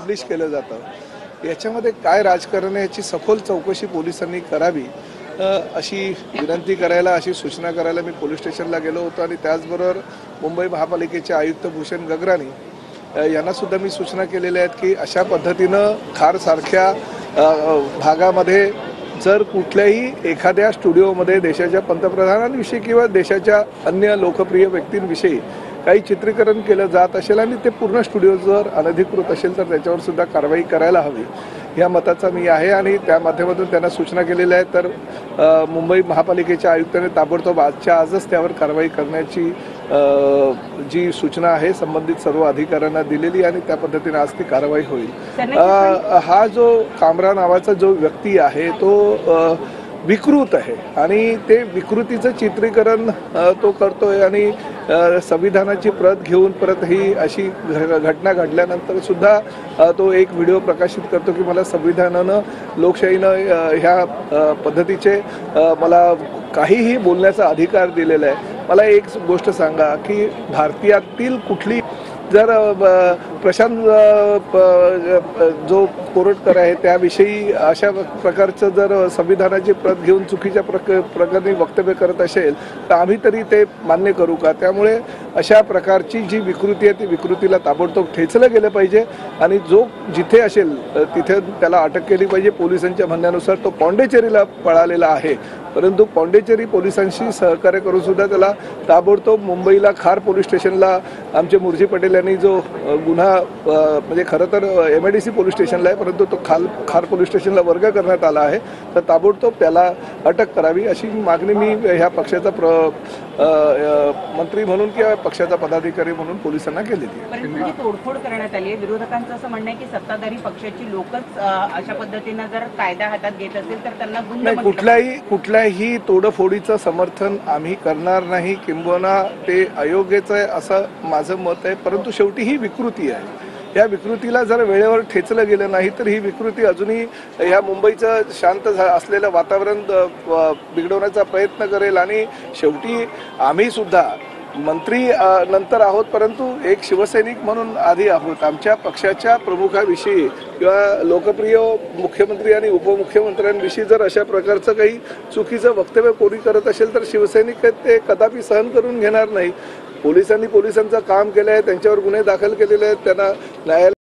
Publish केलं जातं, याच्यामध्ये काय राजकारण आहे याची सखोल चौकशी पोलिसांनी करावी अशी विनंती करायला, अशी सूचना करायला मी पोलीस स्टेशनला गेलो होतो। आणि त्याचबरोबर मुंबई महापालिकेचे आयुक्त भूषण गगराणी यांनासुद्धा मी सूचना केलेल्या आहेत की अशा पद्धतीनं खारसारख्या भागामध्ये जर कुठल्याही एखाद्या स्टुडिओमध्ये देशाच्या पंतप्रधानांविषयी किंवा देशाच्या अन्य लोकप्रिय व्यक्तींविषयी काही चित्रीकरण केलं जात असेल आणि ते पूर्ण स्टुडिओ जर अनधिकृत असेल तर त्याच्यावर सुद्धा कारवाई करायला हवी या मताचा मी आहे। आणि त्या माध्यमातून त्यांना सूचना केलेल्या आहेत। तर मुंबई महापालिकेच्या आयुक्तांनी ताबडतोब आजच्या आजच त्यावर कारवाई करण्याची जी सूचना आहे संबंधित सर्व अधिकाऱ्यांना दिलेली आणि त्या पद्धतीने आज ती कारवाई होईल। हा जो कामरा नावाचा जो व्यक्ती आहे तो विकृत आहे आणि ते विकृतीचं चित्रीकरण तो करतोय आणि संविधानाची प्रत घेऊन परत ही अशी घटना घडल्यानंतर सुद्धा तो एक व्हिडिओ प्रकाशित करतो की मला संविधानानं लोकशाहीनं ह्या पद्धतीचे मला काहीही बोलण्याचा अधिकार दिलेला आहे। मला एक गोष्ट सांगा की भारतीयातील कुठली जर प्रशांत जो कोरटकर आहे त्याविषयी अशा प्रकारचं जर संविधानाची प्रत घेऊन चुकीच्या प्रकारे वक्तव्य करत असेल तर आम्ही तरी ते मान्य करू का? त्यामुळे अशा प्रकारची जी विकृती आहे ती विकृतीला ताबडतोब ठेचलं गेलं पाहिजे आणि जो जिथे असेल तिथे त्याला अटक केली पाहिजे। पोलिसांच्या म्हणण्यानुसार तो पॉंडेचेरीला पळालेला आहे, परंतु पॉंडेचेरी पोलिसांशी सहकार्य करून सुद्धा त्याला ताबडतोब मुंबईला खार पोलीस स्टेशनला आमचे मुर्जी पटेल यांनी जो गुन्हा म्हणजे खरं तर MIDC पोलीस स्टेशनला आहे परंतु तो खार पोलीस स्टेशनला वर्ग करण्यात आला आहे, तर ताबडतोब त्याला अटक करावी अशी मागणी मी ह्या पक्षाचा मंत्री म्हणून किंवा पक्षाचा पदाधिकारी म्हणून पोलिसांना केलेली आहे। परंतु तोडफोड करण्यात आली आहे। विरोधकांचं असं म्हणणं आहे की सत्ताधारी पक्षाची लोकच अशा पद्धतीनं जर कायदा हातात घेत असेल तर त्यांना गुन्हा कुठल्याही तोडफोडीचं समर्थन आम्ही करणार नाही, किंबहुना ते अयोग्यच आहे असं माझं मत आहे। परंतु शेवटी ही विकृती आहे, या विकृतीला जर वेळेवर ठेचलं गेलं नाही तर ही विकृती अजूनही या मुंबईचं शांत असलेलं वातावरण बिघडवण्याचा प्रयत्न करेल आणि शेवटी आम्ही सुद्धा मंत्री नंतर आहोत परंतु एक शिवसैनिक म्हणून आधी आहोत। आमच्या पक्षाच्या प्रमुखाविषयी किंवा लोकप्रिय मुख्यमंत्री आणि उपमुख्यमंत्र्यांविषयी जर अशा प्रकारचं काही चुकीचं वक्तव्य कोणी करत असेल तर शिवसैनिक ते कदापि सहन करून घेणार नाही। पोलिसांनी पोलिसांचं काम केलं आहे, त्यांच्यावर गुन्हे दाखल केलेले आहेत, त्यांना न्यायालय